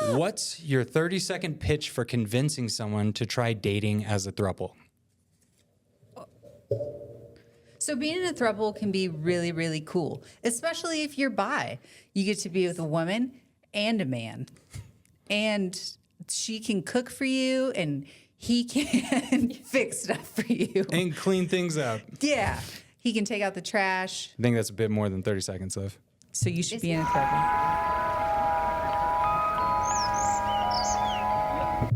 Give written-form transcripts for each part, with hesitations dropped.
What's your 30-second pitch for convincing someone to try dating as a throuple? So being in a throuple can be really, really cool, especially if you're bi. You get to be with a woman and a man, and she can cook for you, and he can fix stuff for you. And clean things up. Yeah. He can take out the trash. I think that's a bit more than 30 seconds, Liv. So you should be in a throuple.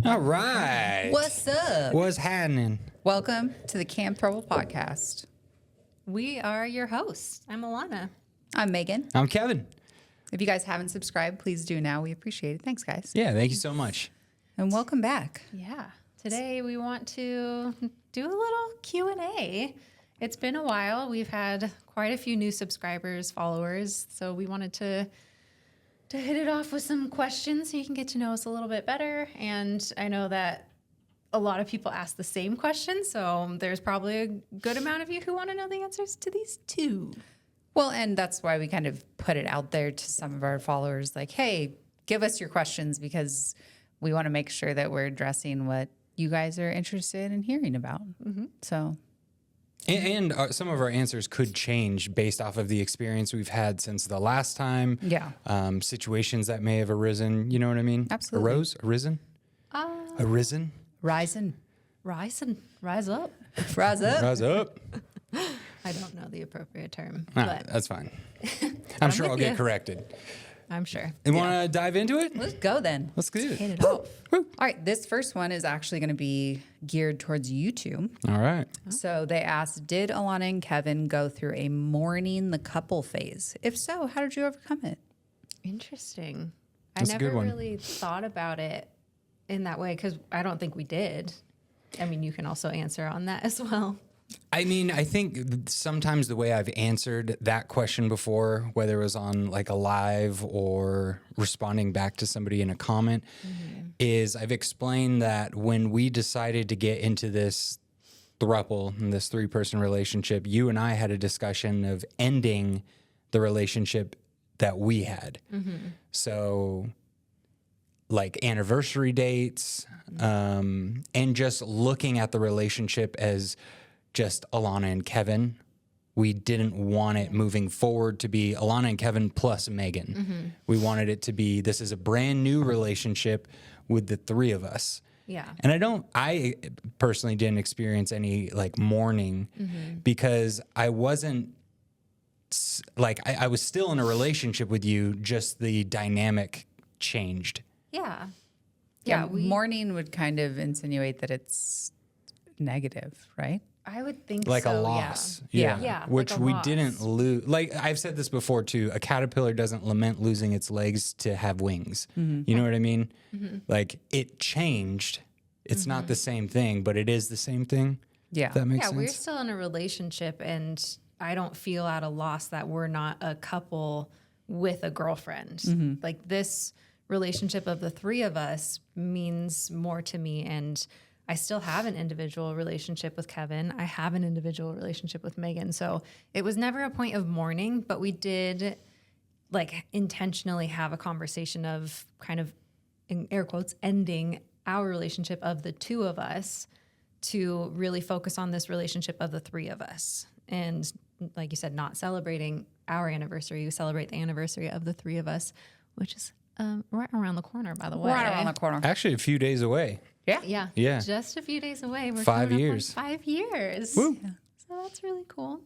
All right. What's up? What's happening? Welcome to the Camp Throuple Podcast. We are your hosts. I'm Alana. I'm Megan. I'm Kevin. If you guys haven't subscribed, please do now. We appreciate it. Thanks, guys. Yeah, thank you so much. And welcome back. Yeah. Today we want to do a little Q&A. It's been a while. We've had quite a few new subscribers, followers, so we wanted to hit it off with some questions so you can get to know us a little bit better. And I know that a lot of people ask the same questions, so there's probably a good amount of you who want to know the answers to these too. Well, and that's why we kind of put it out there to some of our followers, like, hey, give us your questions because we want to make sure that we're addressing what you guys are interested in hearing about. Mm-hmm. So, And some of our answers could change based off of the experience we've had since the last time. Yeah. Situations that may have arisen. You know what I mean? Absolutely. Arisen? Arisen? Rising. Rise up. Rise up. Rise up. I don't know the appropriate term, Ah, but that's fine. I'm sure I'll with get you. corrected. I'm sure. You want to dive into it? Let's go then. Let's do Hit it. it off. All right. This first one is actually going to be geared towards you two. All right. So they asked, did Alana and Kevin go through a mourning the couple phase? If so, how did you overcome it? Interesting. That's a I good never one. really thought about it in that way because I don't think we did. I mean, you can also answer on that as well. I mean, I think sometimes the way I've answered that question before, whether it was on like a live or responding back to somebody in a comment, is I've explained that when we decided to get into this throuple, in this 3-person relationship, you and I had a discussion of ending the relationship that we had. So like anniversary dates, and just looking at the relationship as just Alana and Kevin. We didn't want it moving forward to be Alana and Kevin plus Megan. We wanted it to be, this is a brand new relationship with the 3 of us. Yeah. And I personally didn't experience any like mourning because I wasn't like, I was still in a relationship with you, just the dynamic changed. Yeah. Yeah, mourning would kind of insinuate that it's negative, right? I would think Like so, a loss. Yeah. Yeah, Which like a we loss. didn't lose. Like I've said this before too, a caterpillar doesn't lament losing its legs to have wings. You know what I mean? Like it changed. It's not the same thing, but it is the same thing. Yeah. If that makes Yeah, sense. we're still in a relationship and I don't feel at a loss that we're not a couple with a girlfriend. Like this relationship of the 3 of us means more to me, and I still have an individual relationship with Kevin. I have an individual relationship with Megan. So it was never a point of mourning, but we did like intentionally have a conversation of kind of, in air quotes, ending our relationship of the 2 of us to really focus on this relationship of the 3 of us. And like you said, not celebrating our anniversary. We celebrate the anniversary of the 3 of us, which is right around the corner, by the way. Right around the corner. Actually, a few days away. Yeah. Yeah. Just a few days away. We're 5 coming up on years. 5 years. Woo. Yeah. So that's really cool.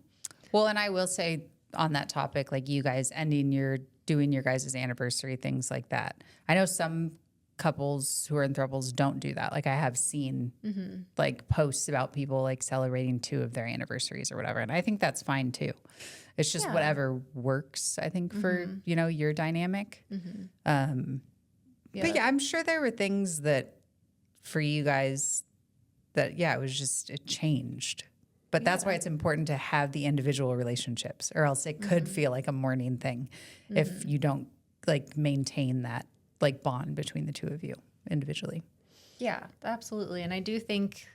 Well, and I will say on that topic, like you guys doing your guys' anniversary, things like that. I know some couples who are in throuples don't do that. Like I have seen like posts about people like celebrating 2 of their anniversaries or whatever. And I think that's fine too. It's just whatever works, I think, for, your dynamic. But yeah, I'm sure there were things that for you guys that, it changed. But that's why it's important to have the individual relationships, or else it could feel like a mourning thing if you don't like maintain that like bond between the 2 of you individually. Yeah, absolutely. And I do think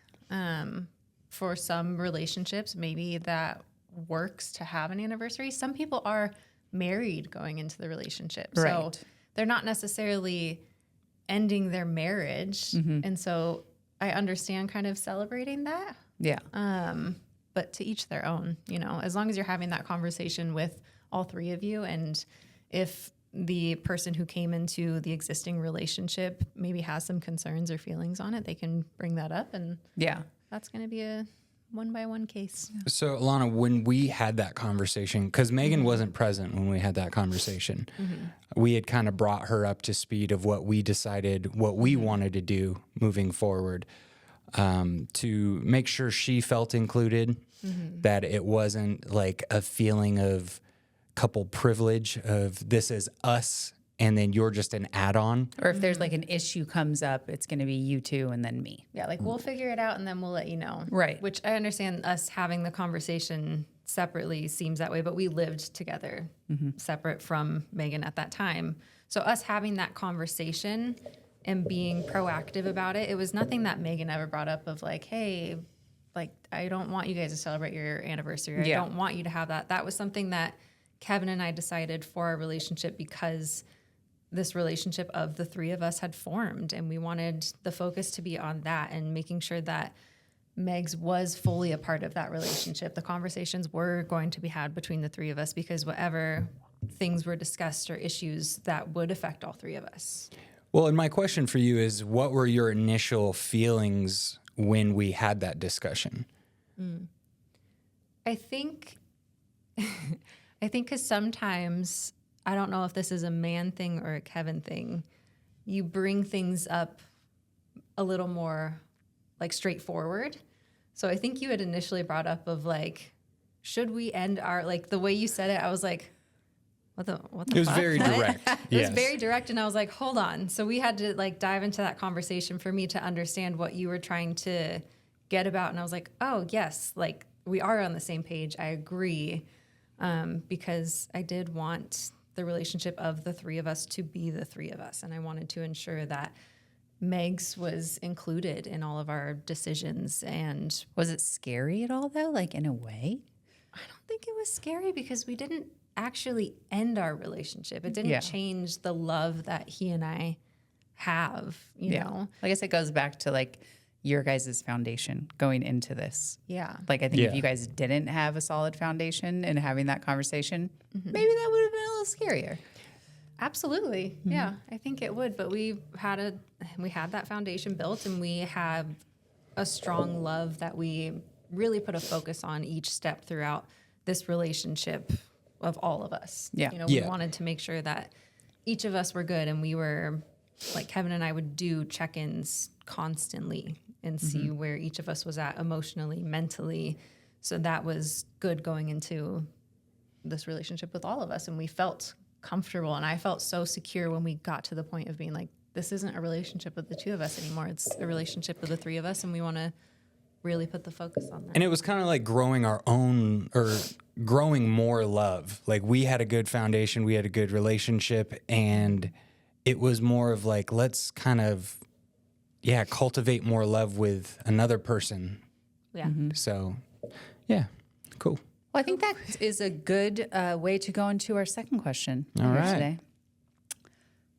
for some relationships, maybe that works to have an anniversary. Some people are married going into the relationship. Right. So they're not necessarily ending their marriage. And so I understand kind of celebrating that. Yeah. But to each their own, you know, as long as you're having that conversation with all three of you. And if the person who came into the existing relationship maybe has some concerns or feelings on it, they can bring that up. And Yeah. that's going to be a one-by-one case. So, Alana, when we had that conversation, because Megan wasn't present when we had that conversation, we had kind of brought her up to speed of what we decided, what we wanted to do moving forward, to make sure she felt included, that it wasn't like a feeling of couple privilege of this is us and then you're just an add-on. Or if there's like an issue comes up, it's going to be you two and then me. Yeah, like we'll figure it out and then we'll let you know. Right. Which I understand us having the conversation separately seems that way, but we lived together separate from Megan at that time. So us having that conversation and being proactive about it, it was nothing that Megan ever brought up of like, hey, like I don't want you guys to celebrate your anniversary. Yeah. I don't want you to have that. That was something that Kevin and I decided for our relationship because this relationship of the three of us had formed, and we wanted the focus to be on that and making sure that Megs was fully a part of that relationship. The conversations were going to be had between the three of us because whatever things were discussed or issues that would affect all three of us. Well, and my question for you is, what were your initial feelings when we had that discussion? I think because sometimes, I don't know if this is a man thing or a Kevin thing, you bring things up a little more like straightforward. So I think you had initially brought up of like, should we end our, like the way you said it, I was like, what the It was fuck? very What? direct. It was very direct, and I was like, hold on. So we had to like dive into that conversation for me to understand what you were trying to get about. And I was like, oh yes, like we are on the same page. I agree. Because I did want the relationship of the three of us to be the three of us. And I wanted to ensure that Megs was included in all of our decisions. And Was it scary at all though? Like in a way? I don't think it was scary because we didn't actually end our relationship. It didn't change the love that he and I have, you know? I guess it goes back to like your guys' foundation going into this. Yeah. Like I think Yeah. if you guys didn't have a solid foundation and having that conversation, maybe that would have been a little scarier. Absolutely. Yeah, I think it would. But we had that foundation built, and we have a strong love that we really put a focus on each step throughout this relationship of all of us. Yeah. You know, we wanted to make sure that each of us were good, and we were like Kevin and I would do check-ins constantly and see where each of us was at emotionally, mentally. So that was good going into this relationship with all of us. And we felt comfortable. And I felt so secure when we got to the point of being like, this isn't a relationship with the two of us anymore. It's a relationship with the three of us. And we want to really put the focus on that. And it was kind of like growing our own, or growing more love. Like we had a good foundation, we had a good relationship, and it was more of like, let's kind of, cultivate more love with another person. Yeah. So, yeah, cool. Well, I think that is a good way to go into our second question All here right. today.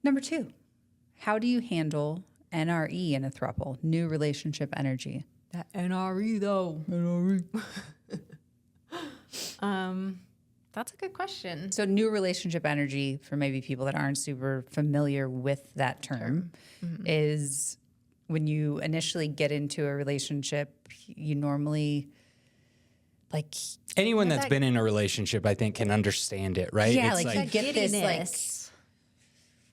Number 2, how do you handle NRE in a throuple, new relationship energy? That NRE though. That's a good question. So new relationship energy, for maybe people that aren't super familiar with that term, is when you initially get into a relationship, you normally like Anyone that's been in a relationship, I think, can understand it, right? yeah, It's like you get this like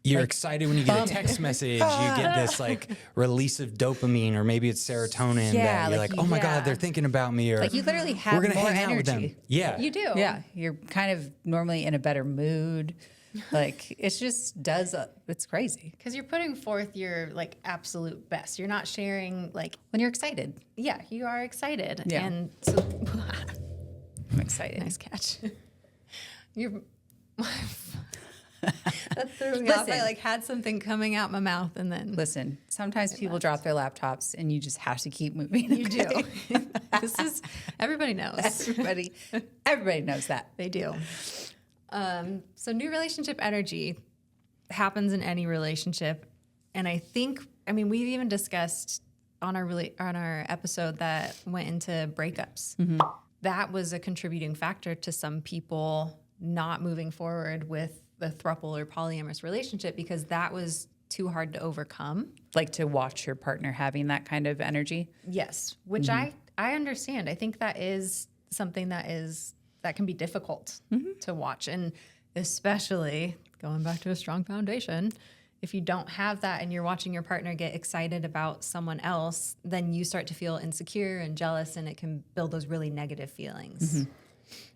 you're excited when you get a text message. You get this like release of dopamine, or maybe it's serotonin. Yeah, that you're like like, oh my God, they're thinking about me. Or like you literally have we're gonna more hang out with them. energy. Yeah, You do. Yeah, you're kind of normally in a better mood. Like it's just does it's crazy Because you're putting forth your like absolute best. You're not sharing like, when you're excited. yeah, you are excited. Yeah. And so I'm excited. nice catch. You're that threw me off. I Listen. like had something coming out my mouth and then Listen, sometimes people drop their laptops and you just have to keep moving. you do. This is everybody knows. Everybody knows that. They do. So new relationship energy happens in any relationship. And I think, I mean, we've even discussed on our episode that went into breakups. That was a contributing factor to some people not moving forward with the throuple or polyamorous relationship because that was too hard to overcome. Like to watch your partner having that kind of energy. Yes, which I understand. I think that is something that can be difficult to watch, and especially going back to a strong foundation. If you don't have that and you're watching your partner get excited about someone else, then you start to feel insecure and jealous, and it can build those really negative feelings.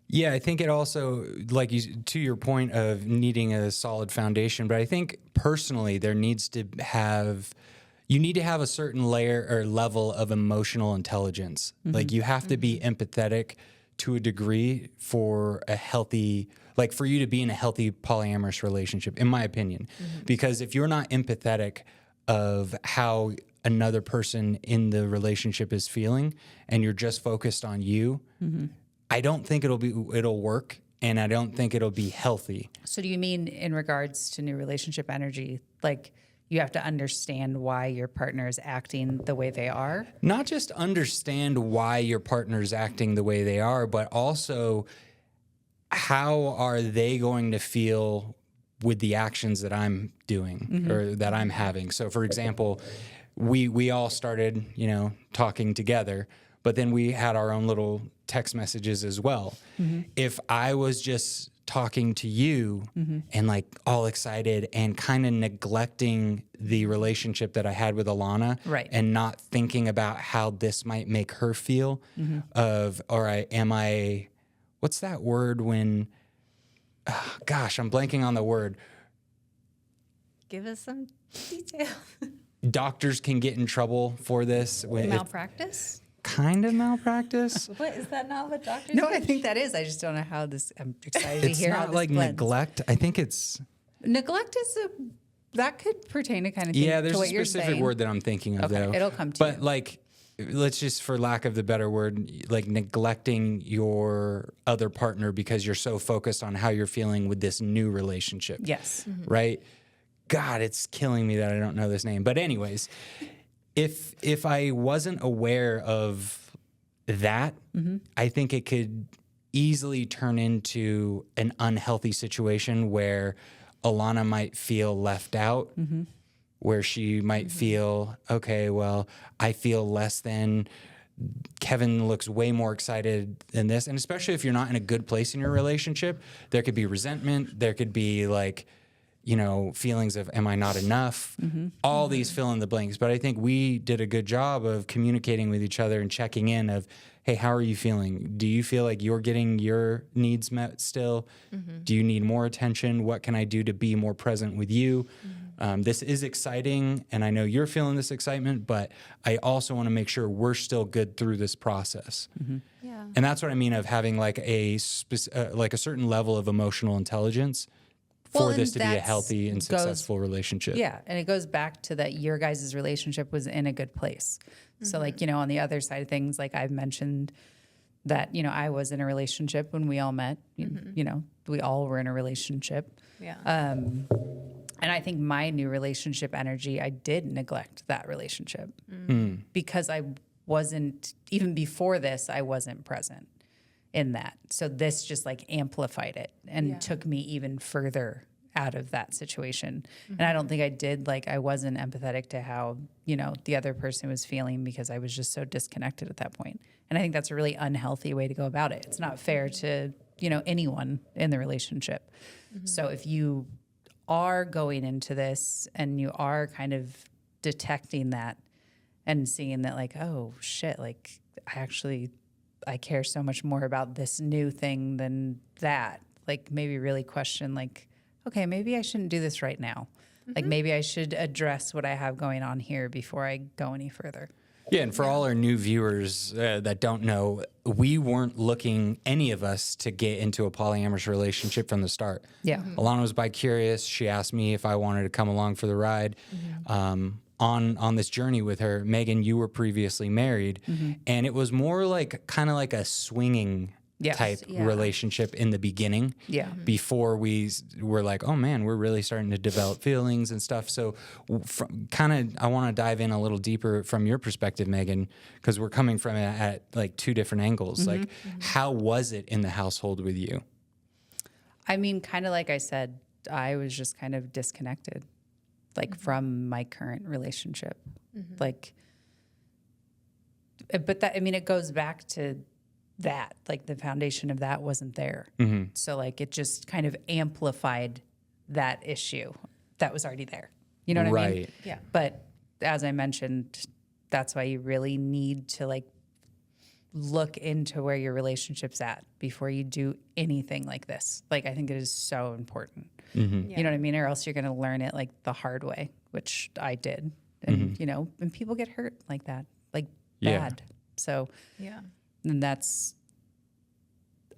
Yeah, I think it also, like to your point of needing a solid foundation, but I think personally you need to have a certain layer or level of emotional intelligence. Like you have to be empathetic to a degree for for you to be in a healthy polyamorous relationship, in my opinion. Because if you're not empathetic of how another person in the relationship is feeling and you're just focused on you, I don't think it'll work, and I don't think it'll be healthy. So do you mean in regards to new relationship energy, like you have to understand why your partner is acting the way they are? Not just understand why your partner is acting the way they are, but also how are they going to feel with the actions that I'm doing or that I'm having. So for example, we all started, talking together, but then we had our own little text messages as well. If I was just talking to you and like all excited and kind of neglecting the relationship that I had with Alana, right, and not thinking about how this might make her feel of, all right, what's that word when, gosh, I'm blanking on the word. Give us some detail. Doctors can get in trouble for this. Malpractice? Kind of malpractice. What, is that not what doctors No, do? I think that is. I just don't know how this, I'm excited to It's hear how not this like blends. neglect. I think it's... Neglect is that could pertain to kind of thing, Yeah, there's to a what you're specific saying. word that I'm thinking of, Okay, though. it'll come to but you. like, let's just, for lack of the better word, like neglecting your other partner because you're so focused on how you're feeling with this new relationship. Yes. Right? God, it's killing me that I don't know this name. But anyways, if I wasn't aware of that, I think it could easily turn into an unhealthy situation where Alana might feel left out, where she might feel, okay, well, I feel less than. Kevin looks way more excited than this. And especially if you're not in a good place in your relationship, there could be resentment. There could be like, feelings of, am I not enough? All these fill in the blanks. But I think we did a good job of communicating with each other and checking in of, hey, how are you feeling? Do you feel like you're getting your needs met still? Do you need more attention? What can I do to be more present with you? This is exciting, and I know you're feeling this excitement, but I also want to make sure we're still good through this process. Yeah. And that's what I mean of having like a certain level of emotional intelligence for Well, this to and be a that's healthy and goes- successful relationship. Yeah, and it goes back to that your guys' relationship was in a good place. So like, on the other side of things, like I've mentioned that, I was in a relationship when we all met, we all were in a relationship. Yeah. And I think my new relationship energy, I did neglect that relationship because I wasn't, even before this, I wasn't present in that. So this just like amplified it and took me even further out of that situation. And I don't think I did, like I wasn't empathetic to how, the other person was feeling because I was just so disconnected at that point. And I think that's a really unhealthy way to go about it. It's not fair to, anyone in the relationship. So if you are going into this and you are kind of detecting that and seeing that like, oh shit, like I care so much more about this new thing than that. Like maybe really question like, okay, maybe I shouldn't do this right now. Like maybe I should address what I have going on here before I go any further. Yeah, and for all our new viewers that don't know, we weren't looking, any of us, to get into a polyamorous relationship from the start. Yeah. Alana was bi-curious. She asked me if I wanted to come along for the ride on this journey with her. Megan, you were previously married, and it was more like kind of like a swinging type relationship in the beginning. Yeah. Before we were like, oh man, we're really starting to develop feelings and stuff. So I want to dive in a little deeper from your perspective, Megan, because we're coming from it at like two different angles. Like, how was it in the household with you? I mean, kind of like I said, I was just kind of disconnected, like from my current relationship. Like, but that, I mean, it goes back to that, like the foundation of that wasn't there. So like it just kind of amplified that issue that was already there. You know what I mean? Right. Yeah. But as I mentioned, that's why you really need to like look into where your relationship's at before you do anything like this. Like, I think it is so important. You know what I mean? Or else you're going to learn it like the hard way, which I did. And, you know, and people get hurt like that, like bad. So, and that's,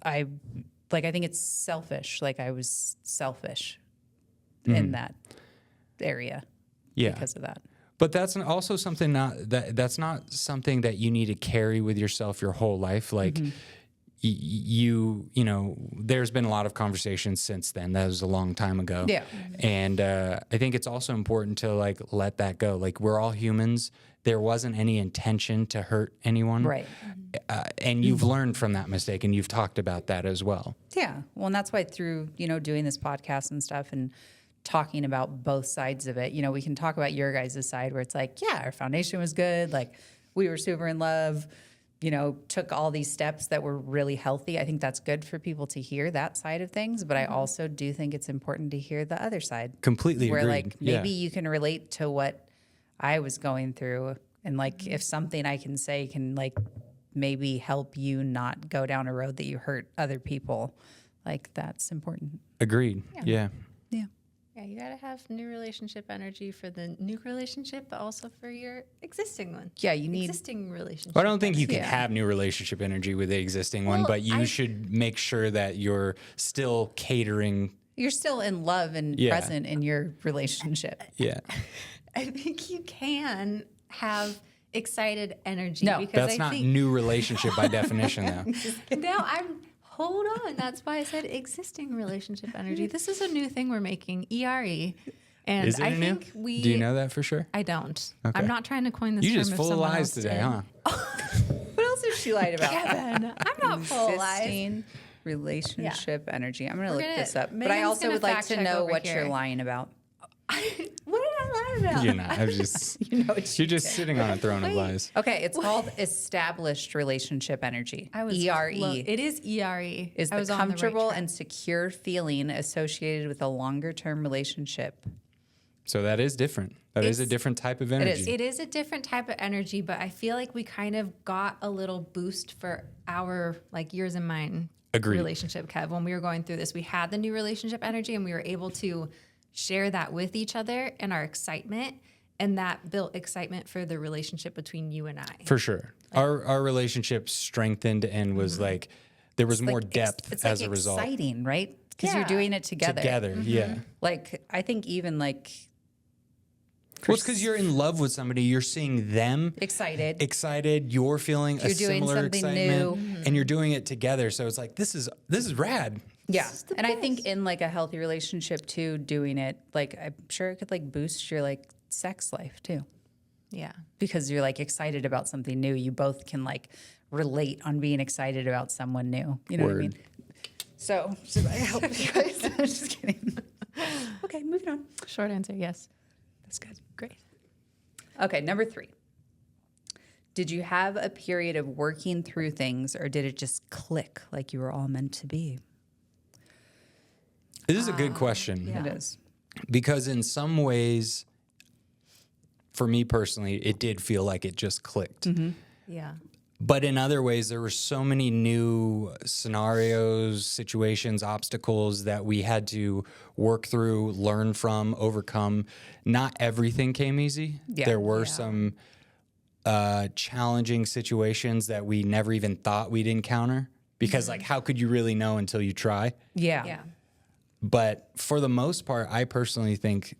I think it's selfish. Like I was selfish in that area because of that. But that's also something that's not something that you need to carry with yourself your whole life. Like you know, there's been a lot of conversations since then. That was a long time ago. Yeah. And I think it's also important to like let that go. Like, we're all humans. There wasn't any intention to hurt anyone. Right. And you've learned from that mistake, and you've talked about that as well. Yeah. Well, and that's why through, you know, doing this podcast and stuff and talking about both sides of it, you know, we can talk about your guys' side where it's like, yeah, our foundation was good. Like, we were super in love, you know, took all these steps that were really healthy. I think that's good for people to hear that side of things. But I also do think it's important to hear the other side. Completely where agreed. Like maybe you can relate to what I was going through. And like, if something I can say can like maybe help you not go down a road that you hurt other people, like that's important. Agreed. Yeah. Yeah, you got to have new relationship energy for the new relationship, but also for your existing one. Yeah, you need existing relationship. Well, I don't think you can have new relationship energy with the existing one, but you should make sure that you're still catering. You're still in love and present in your relationship. Yeah. I think you can have excited energy. No, because that's not new relationship by definition, though. No, hold on. That's why I said existing relationship energy. This is a new thing we're making, ERE. And Is it I new? think we. Do you know that for sure? I don't. Okay. I'm not trying to coin this term. You just if full of someone lies else today, did. huh? What else has she lied about? Kevin, I'm not full of lies. Existing relationship energy. I'm going to look this up. But I Megan's also gonna would like fact to check know over what here. you're lying about. What did I lie about? You're not. I was just. You know what You're just sitting on a throne of lies. Okay, it's called established relationship energy. I was ERE. It is ERE. Is I the was on comfortable right track. and secure feeling associated with a longer term relationship. So that is different. That is a different type of energy. It is a different type of energy, but I feel like we kind of got a little boost for our like yours and mine Agreed. relationship, Kev. When we were going through this, we had the new relationship energy and we were able to share that with each other and our excitement. And that built excitement for the relationship between you and I. For sure. Our relationship strengthened and was like, there was more depth It's as like a result. exciting, right? Because you're doing it together. Yeah. Like, I think even like Well, it's because you're in love with somebody. You're seeing them excited. You're feeling a You're doing similar something excitement, new. and you're doing it together. So it's like this is rad. Yeah. And I think in like a healthy relationship too, doing it, like I'm sure it could like boost your like sex life too. Yeah. Because you're like excited about something new. You both can like relate on being excited about someone new. You know what I mean? So should I help you guys? I'm just kidding. Okay, moving on. Short answer, yes. That's good. Great. Okay, number 3. Did you have a period of working through things, or did it just click like you were all meant to be? This is a good question. It is. Because in some ways, for me personally, it did feel like it just clicked. Yeah. But in other ways, there were so many new scenarios, situations, obstacles that we had to work through, learn from, overcome. Not everything came easy. Yeah. There were some challenging situations that we never even thought we'd encounter. Because, like, how could you really know until you try? Yeah. But for the most part, I personally think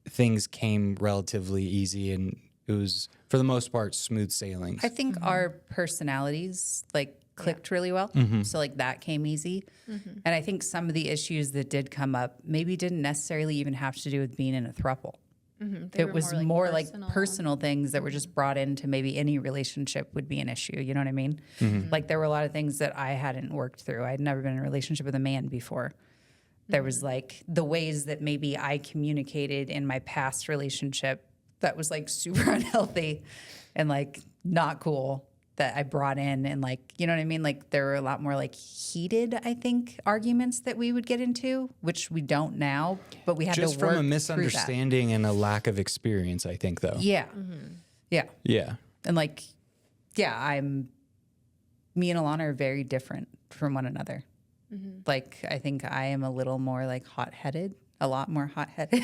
things came relatively easy, and it was, for the most part, smooth sailing. I think our personalities like clicked really well. So like that came easy. And I think some of the issues that did come up maybe didn't necessarily even have to do with being in a throuple. It was more like personal things that were just brought into maybe any relationship would be an issue. You know what I mean? Like there were a lot of things that I hadn't worked through. I'd never been in a relationship with a man before. There was like the ways that maybe I communicated in my past relationship that was like super unhealthy and like not cool that I brought in. And like, you know what I mean? Like there were a lot more like heated, I think, arguments that we would get into, which we don't now, but we had just to work from a misunderstanding and a lack of experience, I think, though. Yeah. Yeah. Yeah. And like, yeah, me and Alana are very different from one another. Like, I think I am a little more like hot-headed, a lot more hot-headed.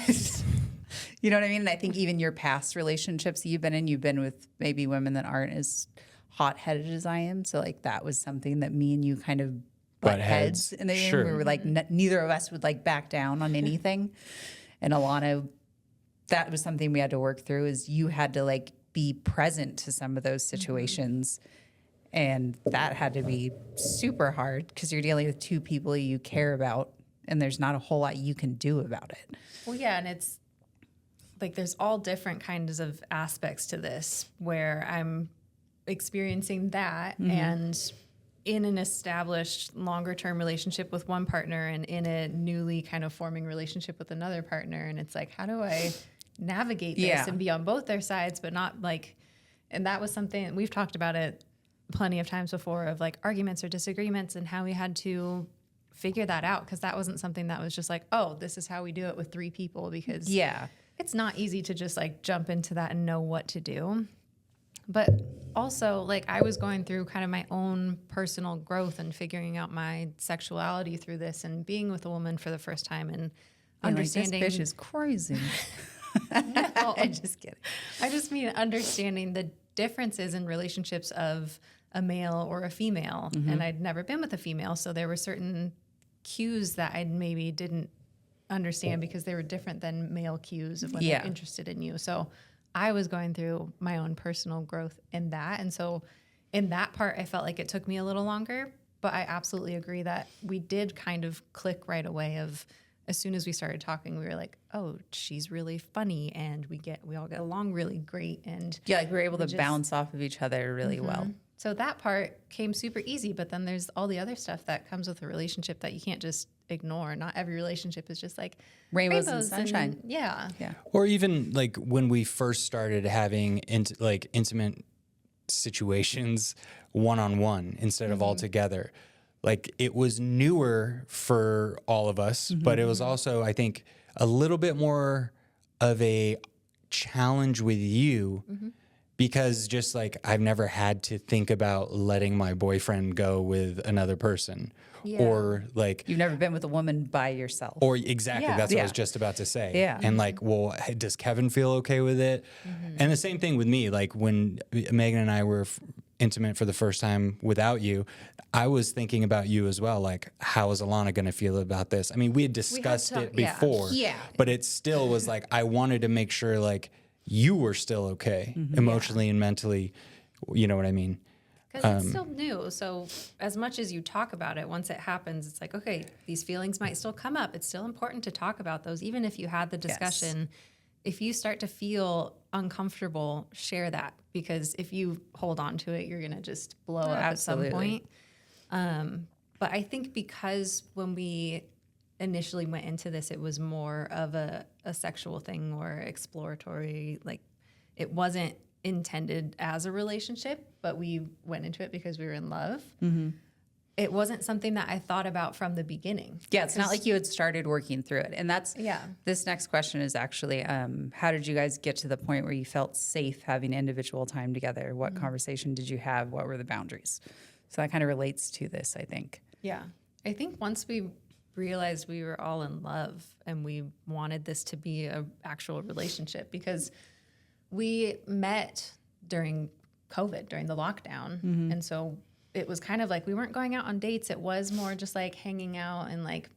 You know what I mean? And I think even your past relationships you've been with maybe women that aren't as hot-headed as I am. So like that was something that me and you kind of butt heads. And then we were like, neither of us would like back down on anything. And Alana, that was something we had to work through is you had to like be present to some of those situations. And that had to be super hard because you're dealing with two people you care about and there's not a whole lot you can do about it. Well, yeah, and it's like there's all different kinds of aspects to this where I'm experiencing that and in an established longer term relationship with one partner and in a newly kind of forming relationship with another partner. And it's like, how do I navigate this and be on both their sides, but not like, and that was something we've talked about it plenty of times before of like arguments or disagreements and how we had to figure that out. Cause that wasn't something that was just like, oh, this is how we do it with three people because it's not easy to just like jump into that and know what to do. But also like I was going through kind of my own personal growth and figuring out my sexuality through this and being with a woman for the first time and understanding. Like, this bitch is crazy. No, I'm just kidding. I just mean understanding the differences in relationships of a male or a female. And I'd never been with a female. So there were certain cues that I maybe didn't understand because they were different than male cues of when they're interested in you. So I was going through my own personal growth in that. And so in that part, I felt like it took me a little longer, but I absolutely agree that we did kind of click right away of as soon as we started talking, we were like, oh, she's really funny and we all get along really great. And like we were able to bounce off of each other really well. So that part came super easy, but then there's all the other stuff that comes with a relationship that you can't just ignore. Not every relationship is just like rainbows and sunshine. Yeah. Or even like when we first started having intimate situations one-on-one instead of all together. Like it was newer for all of us, but it was also, I think, a little bit more of a challenge with you because just like I've never had to think about letting my boyfriend go with another person or like you've never been with a woman by yourself or exactly that's what I was just about to say and like, well, does Kevin feel okay with it? And the same thing with me, like when Megan and I were intimate for the first time without you, I was thinking about you as well. Like, how is Alana going to feel about this? I mean, we had discussed it before, but it still was like, I wanted to make sure like you were still okay emotionally and mentally. You know what I mean? Because it's still new. So as much as you talk about it, once it happens, it's like, okay, these feelings might still come up. It's still important to talk about those. Even if you had the discussion, if you start to feel uncomfortable, share that. Because if you hold on to it, you're going to just blow up at some point. But I think because when we initially went into this, it was more of a sexual thing or exploratory. Like it wasn't intended as a relationship, but we went into it because we were in love. It wasn't something that I thought about from the beginning. Yeah, it's not like you had started working through it. And that's, this next question is actually, how did you guys get to the point where you felt safe having individual time together? What conversation did you have? What were the boundaries? So that kind of relates to this, I think. Yeah. I think once we realized we were all in love and we wanted this to be an actual relationship because we met during COVID, during the lockdown. And so it was kind of like we weren't going out on dates. It was more just like hanging out and like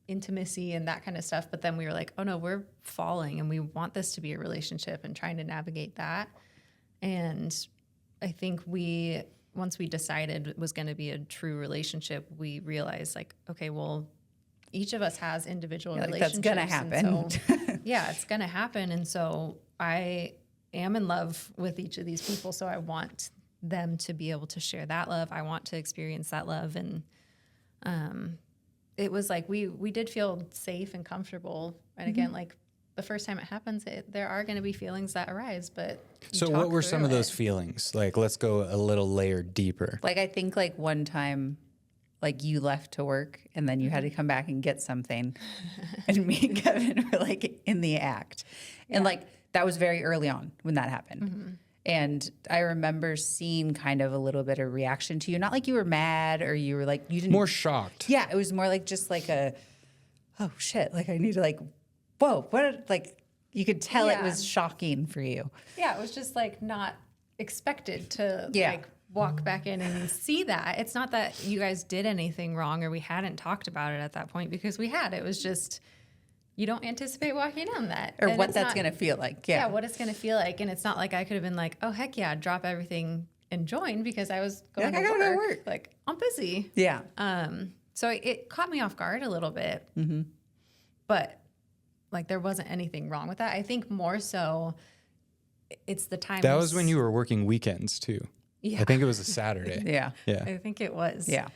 intimacy and that kind of stuff. But then we were like, oh no, we're falling and we want this to be a relationship and trying to navigate that. And I think we once we decided it was going to be a true relationship, we realized like, okay, well, each of us has individual relationships. That's going to happen. So, yeah, it's going to happen. And so I am in love with each of these people. So I want them to be able to share that love. I want to experience that love. And it was like we did feel safe and comfortable. And again, like the first time it happens, there are going to be feelings that arise. But so what were some of those feelings? Like, let's go a little layer deeper. Like, I think like one time, like you left to work and then you had to come back and get something. And me and Kevin were like in the act. And like, that was very early on when that happened. And I remember seeing kind of a little bit of reaction to you. Not like you were mad or you were like, you didn't. More shocked. Yeah. It was more like just like oh shit. Like I need to like, whoa, what? Like you could tell it was shocking for you. Yeah. It was just like not expected to like walk back in and see that. It's not that you guys did anything wrong or we hadn't talked about it at that point, because we had. It was just, you don't anticipate walking on that. Or what that's going to feel like. Yeah. What it's going to feel like. And it's not like I could have been like, oh, heck yeah, drop everything and join, because I was going to work. Like, I'm busy. Yeah. So it caught me off guard a little bit. But, like, there wasn't anything wrong with that. I think more so it's the time. That was when you were working weekends, too. Yeah. I think it was a Saturday. Yeah. I think it was. Yeah.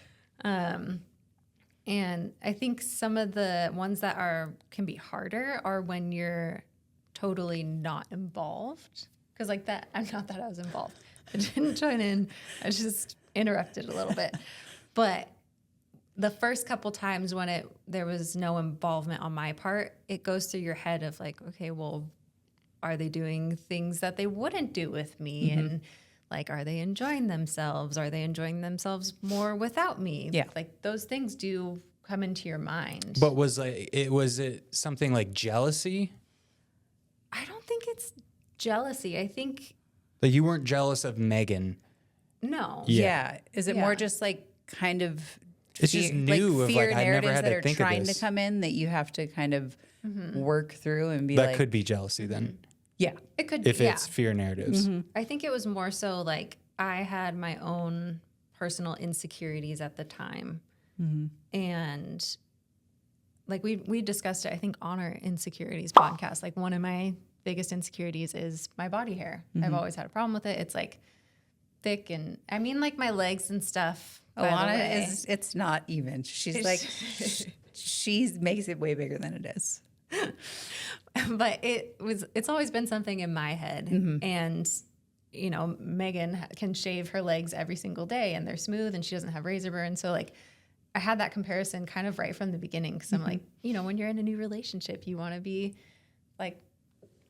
And I think some of the ones that can be harder are when you're totally not involved. Because like that, I'm not that I was involved. I didn't join in. I just interrupted a little bit. But the first couple times when there was no involvement on my part, it goes through your head of like, okay, well, are they doing things that they wouldn't do with me? And like, are they enjoying themselves? Are they enjoying themselves more without me? Yeah. Like those things do come into your mind. But was it something like jealousy? I don't think it's jealousy. I think Like you weren't jealous of Megan. no. Yeah. Is it more just like kind of It's just new of fear like I never narratives had that to are think of trying this. to come in that you have to kind of work through and be That like, could be jealousy then, yeah. It could if be. it's fear narratives. I think it was more so like I had my own personal insecurities at the time. And like we discussed it, I think, on our insecurities podcast. Like one of my biggest insecurities is my body hair. I've always had a problem with it. It's like thick and I mean like my legs and stuff. Alana it's not even. She's like, she makes it way bigger than it is. But it's always been something in my head. And, you know, Megan can shave her legs every single day and they're smooth and she doesn't have razor burn. So like I had that comparison kind of right from the beginning because I'm like, you know, when you're in a new relationship, you want to be like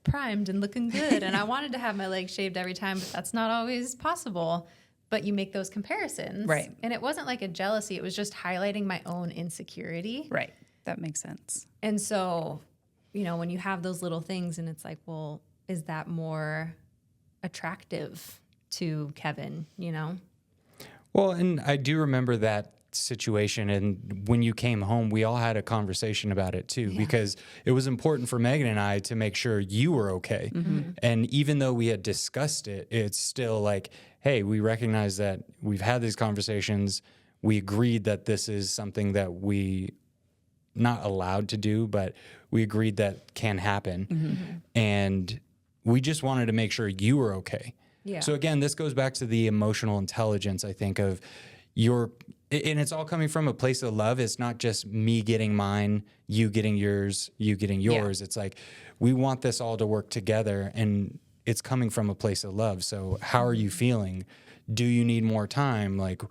primed and looking good. And I wanted to have my legs shaved every time, but that's not always possible. But you make those comparisons. Right. And it wasn't like a jealousy. It was just highlighting my own insecurity. Right. That makes sense. And so, you know, when you have those little things and it's like, well, is that more attractive to Kevin, you know? Well, and I do remember that situation. And when you came home, we all had a conversation about it too, because it was important for Megan and I to make sure you were okay. And even though we had discussed it, it's still like, hey, we recognize that we've had these conversations. We agreed that this is something that we not allowed to do, but we agreed that can happen. And we just wanted to make sure you were okay. Yeah. So again, this goes back to the emotional intelligence, I think, of and it's all coming from a place of love. It's not just me getting mine, you getting yours, you getting yours. It's like, we want this all to work together, and it's coming from a place of love. So how are you feeling? Do you need more time? Like,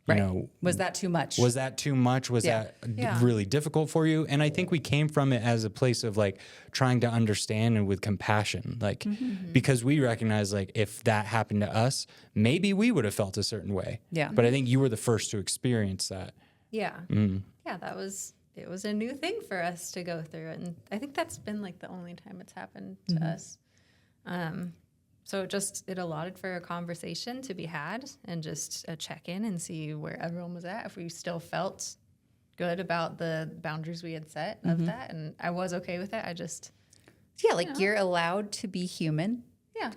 you know, was that too much? Was that too much? Was that really difficult for you? And I think we came from it as a place of like trying to understand and with compassion, like because we recognize like if that happened to us, maybe we would have felt a certain way. Yeah. But I think you were the first to experience that. Yeah. Yeah, it was a new thing for us to go through. And I think that's been like the only time it's happened to us. So it allotted for a conversation to be had and just a check-in and see where everyone was at, if we still felt good about the boundaries we had set of that. And I was okay with it. I just... Yeah, like you're allowed to be human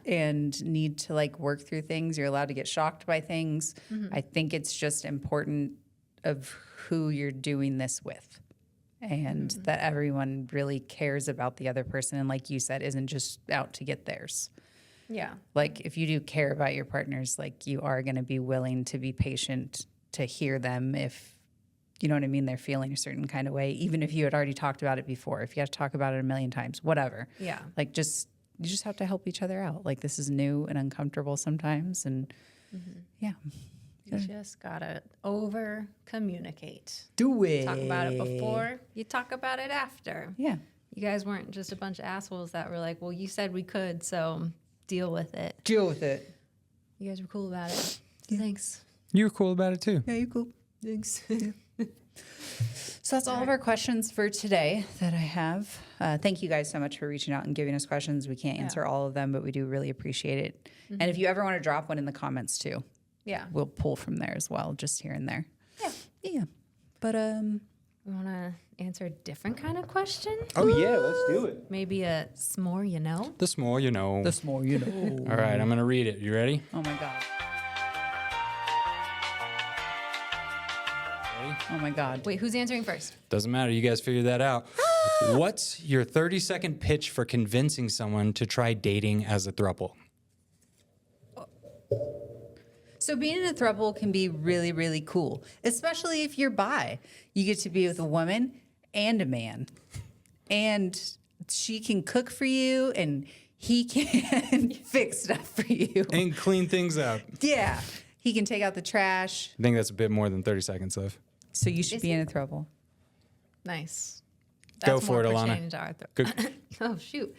and need to like work through things. You're allowed to get shocked by things. I think it's just important of who you're doing this with, and that everyone really cares about the other person. And like you said, isn't just out to get theirs. Yeah. Like if you do care about your partners, like you are going to be willing to be patient to hear them if, you know what I mean, they're feeling a certain kind of way, even if you had already talked about it before, if you have to talk about it a million times, whatever. Yeah. Like you just have to help each other out. Like this is new and uncomfortable sometimes. And yeah. You just gotta over communicate. Do it. Talk about it before, you talk about it after. Yeah. You guys weren't just a bunch of assholes that were like, well, you said we could, so deal with it. Deal with it. You guys were cool about it. Thanks. You were cool about it too. Yeah, you're cool. Thanks. So that's all of our questions for today that I have. Thank you guys so much for reaching out and giving us questions. We can't answer all of them, but we do really appreciate it. And if you ever want to drop one in the comments too, Yeah. we'll pull from there as well, just here and there. Yeah. Yeah. But We want to answer a different kind of question? Oh yeah, let's do it. Maybe a s'more, you know? The small, you know. the more you know. All right, I'm gonna read it. You ready? Oh my God. Oh my God. Wait, who's answering first? Doesn't matter. You guys figure that out. What's your 30-second pitch for convincing someone to try dating as a throuple? So being in a throuple can be really, really cool, especially if you're bi. You get to be with a woman and a man, and she can cook for you, and he can fix stuff for you. And clean things up. Yeah, he can take out the trash. I think that's a bit more than 30 seconds of. So you should be in a throuple. Nice. Go for it, more Alana. pertaining to our Good. Oh, shoot.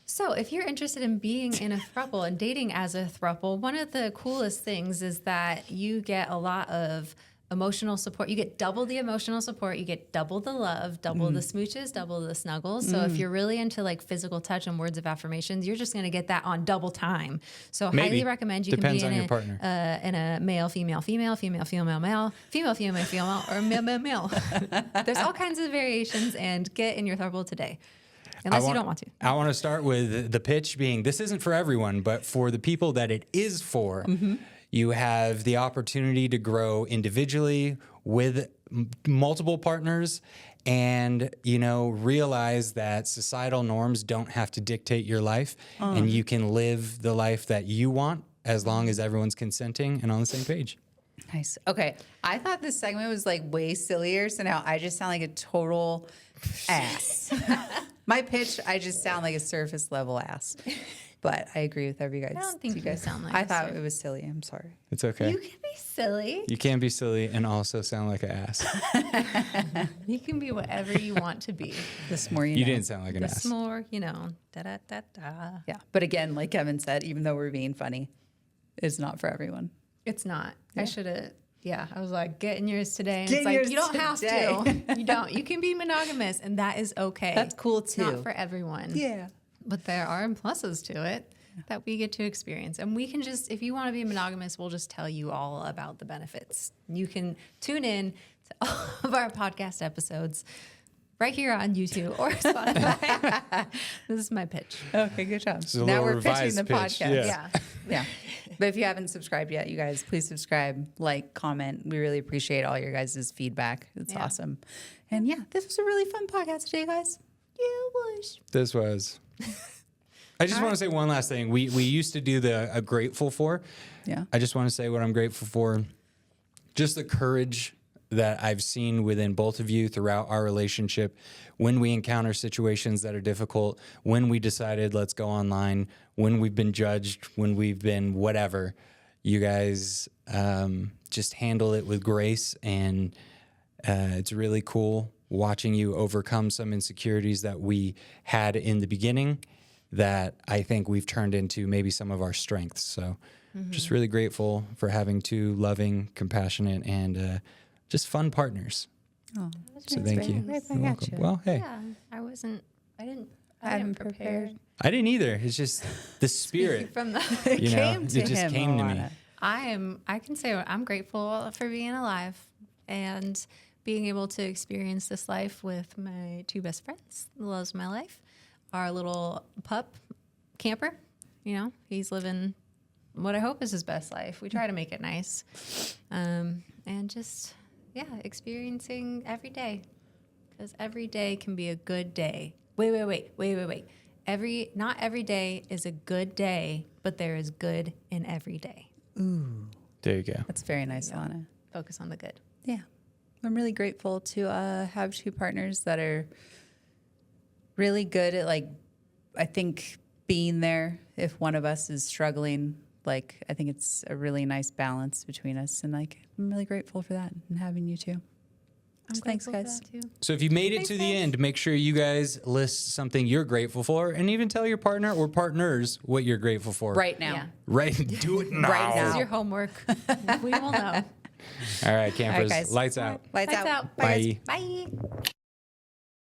So if you're interested in being in a throuple and dating as a throuple, one of the coolest things is that you get a lot of emotional support. You get double the emotional support. You get double the love, double the smooches, double the snuggles. So if you're really into like physical touch and words of affirmations, you're just going to get that on double time. So Maybe. highly recommend you Depends can on be your in partner. in a male, female, female, female, female, male, female, female, female, or male, male, male. There's all kinds of variations, and get in your throuple today. Unless you don't want to. I want to start with the pitch being this isn't for everyone, but for the people that it is for, you have the opportunity to grow individually with multiple partners and, you know, realize that societal norms don't have to dictate your life and you can live the life that you want as long as everyone's consenting and on the same page. Nice. Okay. I thought this segment was like way sillier, so now I just sound like a total ass. My pitch, I just sound like a surface level ass. But I agree with every guys. I don't think you guys sound like I a thought surface. it was silly. I'm sorry. It's okay. You can be silly. You can't be silly and also sound like an ass. You can be whatever you want to be. This more You didn't sound like an The ass. s'more, you know, da da da da. Yeah. But again, like Kevin said, even though we're being funny, it's not for everyone. It's not. I should have. Yeah, I was like, getting yours today. And Get it's like, yours you don't have today. to. You don't. You can be monogamous, and that is okay. That's cool It's too. not for everyone. Yeah. But there are pluses to it that we get to experience. And we can just, if you want to be monogamous, we'll just tell you all about the benefits. You can tune in to all of our podcast episodes right here on YouTube or Spotify. This is my pitch. Okay, good job. is a Now little we're pitching revised the pitch, podcast. yeah. Yeah. But if you haven't subscribed yet, you guys, please subscribe, like, comment. We really appreciate all your guys' feedback. It's Yeah. awesome. And yeah, this was a really fun podcast today, guys. Yeah, it was. This was. I just want to say one last thing. We used to do a grateful for. Yeah. I just want to say what I'm grateful for. Just the courage that I've seen within both of you throughout our relationship when we encounter situations that are difficult, when we decided let's go online, when we've been judged, when we've been whatever. You guys just handle it with grace, and it's really cool watching you overcome some insecurities that we had in the beginning that I think we've turned into maybe some of our strengths. So just really grateful for having two loving, compassionate, and just fun partners. Oh, So thank you. Right back You're at welcome. you. Well, hey, Yeah, I I'm didn't prepare. I didn't either. It's just the spirit. From the, It You know, came to it just him, came to me. Alana. I can say I'm grateful for being alive and being able to experience this life with my two best friends, the loves of my life, our little pup, camper. He's living what I hope is his best life. We try to make it nice. And just, experiencing every day. Because every day can be a good day. Wait. Not every day is a good day, but there is good in every day. Ooh. There you go. That's very nice, Alana. Focus on the good. Yeah. I'm really grateful to have two partners that are really good at, like, I think being there if one of us is struggling. Like, I think it's a really nice balance between us. And, like, I'm really grateful for that and having you too. So thanks, guys. So if you made it to the end, make sure you guys list something you're grateful for, and even tell your partner or partners what you're grateful for. Right now. Yeah. Right. Do it now. Right now. This is your homework. We will know. All right, campers. All right, guys. Lights out. Lights out. Bye. Bye.